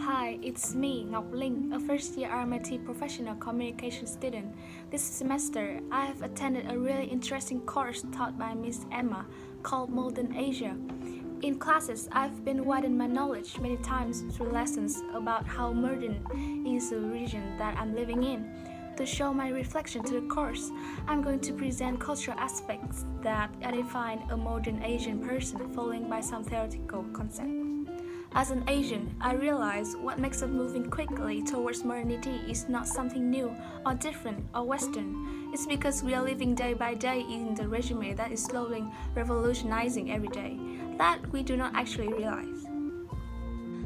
Hi, it's me, Ngọc Linh, a first-year RMIT professional communication student. This semester, I have attended a really interesting course taught by Miss Emma called Modern Asia. In classes, I've been widening my knowledge many times through lessons about how modern is the region that I'm living in. To show my reflection to the course, I'm going to present cultural aspects that define a modern Asian person, following by some theoretical concepts. As an Asian, I realize what makes us moving quickly towards modernity is not something new or different or Western. It's because we are living day by day in the regime that is slowly revolutionizing every day, that we do not actually realize.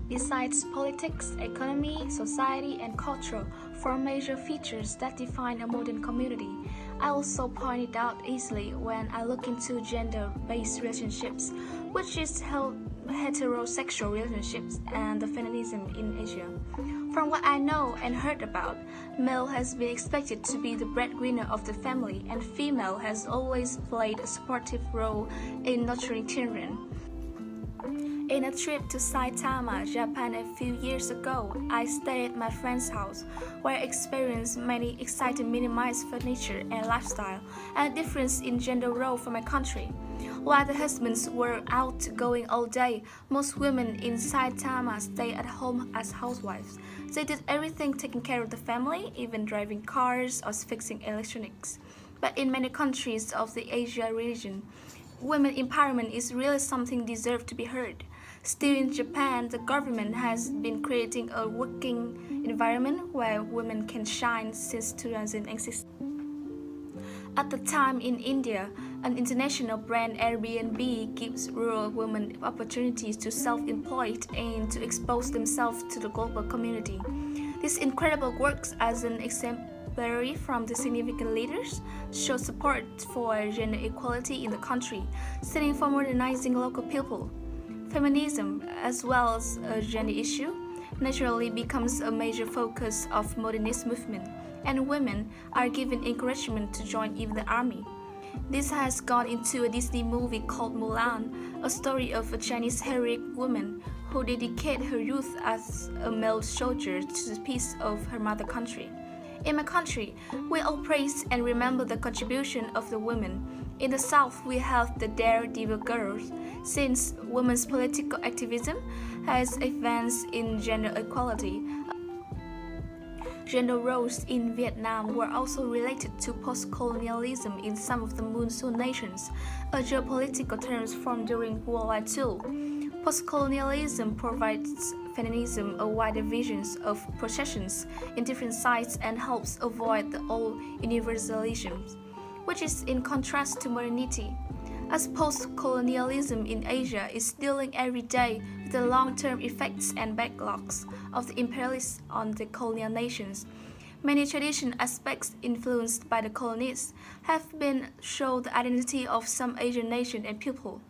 Besides politics, economy, society, and culture form major features that define a modern community. I also point it out easily when I look into gender-based relationships, which is heterosexual relationships and the feminism in Asia. From what I know and heard about, male has been expected to be the breadwinner of the family, and female has always played a supportive role in nurturing children. In a trip to Saitama, Japan a few years ago, I stayed at my friend's house, where I experienced many exciting minimized furniture and lifestyle, and a difference in gender role from my country. While the husbands were out going all day, most women in Saitama stayed at home as housewives. They did everything taking care of the family, even driving cars or fixing electronics. But in many countries of the Asia region, women empowerment is really something deserved to be heard. Still in Japan, the government has been creating a working environment where women can shine since 2006. At the time in India, an international brand Airbnb gives rural women opportunities to self-employed and to expose themselves to the global community. This incredible works as an exemplary from the significant leaders, show support for gender equality in the country, standing for modernizing local people. Feminism, as well as a gender issue, naturally becomes a major focus of modernist movement, and women are given encouragement to join even the army. This has gone into a Disney movie called Mulan, a story of a Chinese heroic woman who dedicated her youth as a male soldier to the peace of her mother country. In my country, we all praise and remember the contribution of the women. In the South, we have the Daredevil Girls, since women's political activism has advanced in gender equality. Gender roles in Vietnam were also related to post-colonialism in some of the monsoon nations, a geopolitical term formed during World War II. Post-colonialism provides feminism a wider vision of processions in different sites and helps avoid the old universalism, which is in contrast to modernity. As post-colonialism in Asia is dealing every day with the long-term effects and backlogs of the imperialists on the colonial nations, many traditional aspects influenced by the colonists have been shown the identity of some Asian nation and people.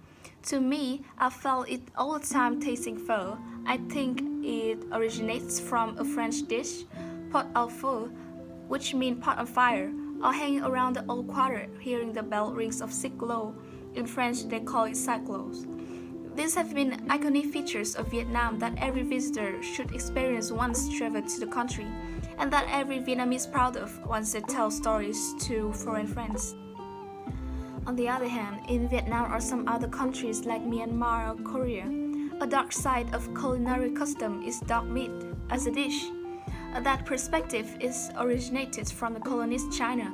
To me, I felt it all the time tasting pho. I think it originates from a French dish, pot au feu, which means pot on fire, or hanging around the old quarter, hearing the bell rings of Siglo. In French, they call it cyclos. These have been iconic features of Vietnam that every visitor should experience once traveled to the country, and that every Vietnamese is proud of once they tell stories to foreign friends. On the other hand, in Vietnam or some other countries like Myanmar or Korea, a dark side of culinary custom is dog meat as a dish. That perspective is originated from the colonist China.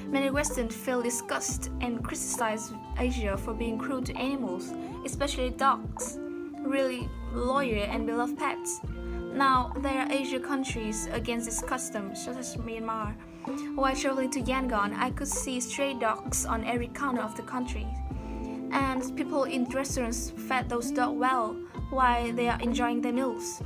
Many Westerns feel disgust and criticize Asia for being cruel to animals, especially dogs, really loyal and beloved pets. Now, there are Asian countries against this custom, such as Myanmar. While traveling to Yangon, I could see stray dogs on every corner of the country. And people in restaurants fed those dogs well while they are enjoying their meals.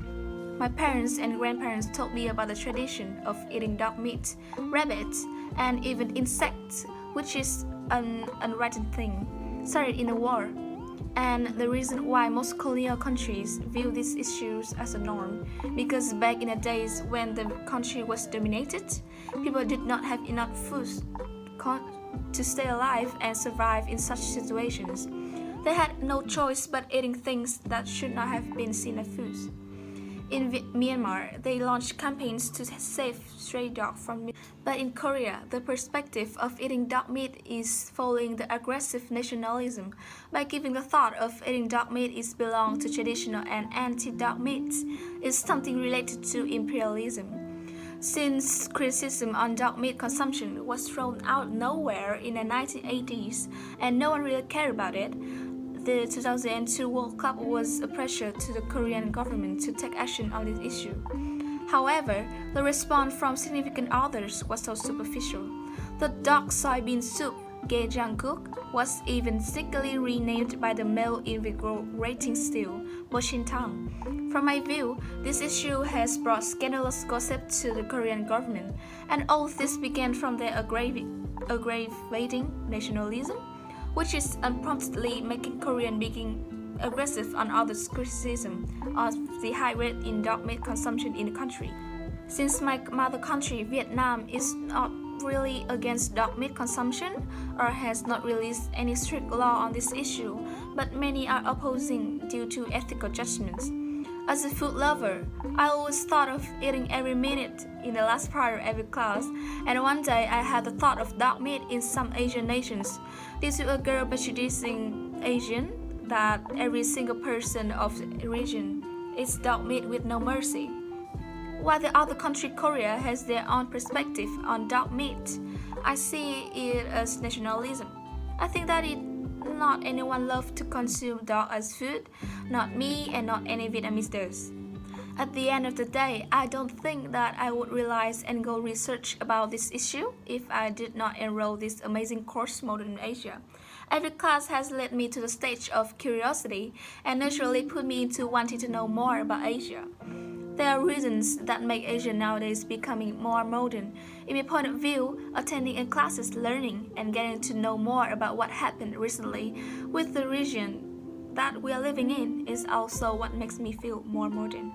My parents and grandparents told me about the tradition of eating dog meat, rabbits, and even insects, which is an unwritten thing, started in the war. And the reason why most colonial countries view these issues as a norm, because back in the days when the country was dominated, people did not have enough food to stay alive and survive in such situations. They had no choice but eating things that should not have been seen as food. In Myanmar, they launched campaigns to save stray dogs from. But in Korea, the perspective of eating dog meat is following the aggressive nationalism by giving the thought of eating dog meat is belong to traditional and anti-dog meat is something related to imperialism. Since criticism on dog meat consumption was thrown out nowhere in the 1980s and no one really cared about it, the 2002 World Cup was a pressure to the Korean government to take action on this issue. However, the response from significant others was so superficial. The dog soybean soup, Gaejanguk, was even sneakily renamed by the male invigorating stew, Boshintang. From my view, this issue has brought scandalous gossip to the Korean government, and all this began from their aggravating nationalism, which is unpromptedly making Korean begin aggressive on others' criticism of the high rate in dog meat consumption in the country. Since my mother country, Vietnam, is not really against dog meat consumption or has not released any strict law on this issue, but many are opposing due to ethical judgments. As a food lover, I always thought of eating every minute in the last part of every class, and one day I had the thought of dog meat in some Asian nations. Due to a girl prejudicing Asian, that every single person of the region eats dog meat with no mercy. While the other country, Korea, has their own perspective on dog meat, I see it as nationalism. I think that not anyone loves to consume dog as food, not me and not any Vietnamese does. At the end of the day, I don't think that I would realize and go research about this issue if I did not enroll this amazing course Modern Asia. Every class has led me to the stage of curiosity and naturally put me into wanting to know more about Asia. There are reasons that make Asia nowadays becoming more modern. In my point of view, attending a class is learning and getting to know more about what happened recently with the region that we are living in is also what makes me feel more modern.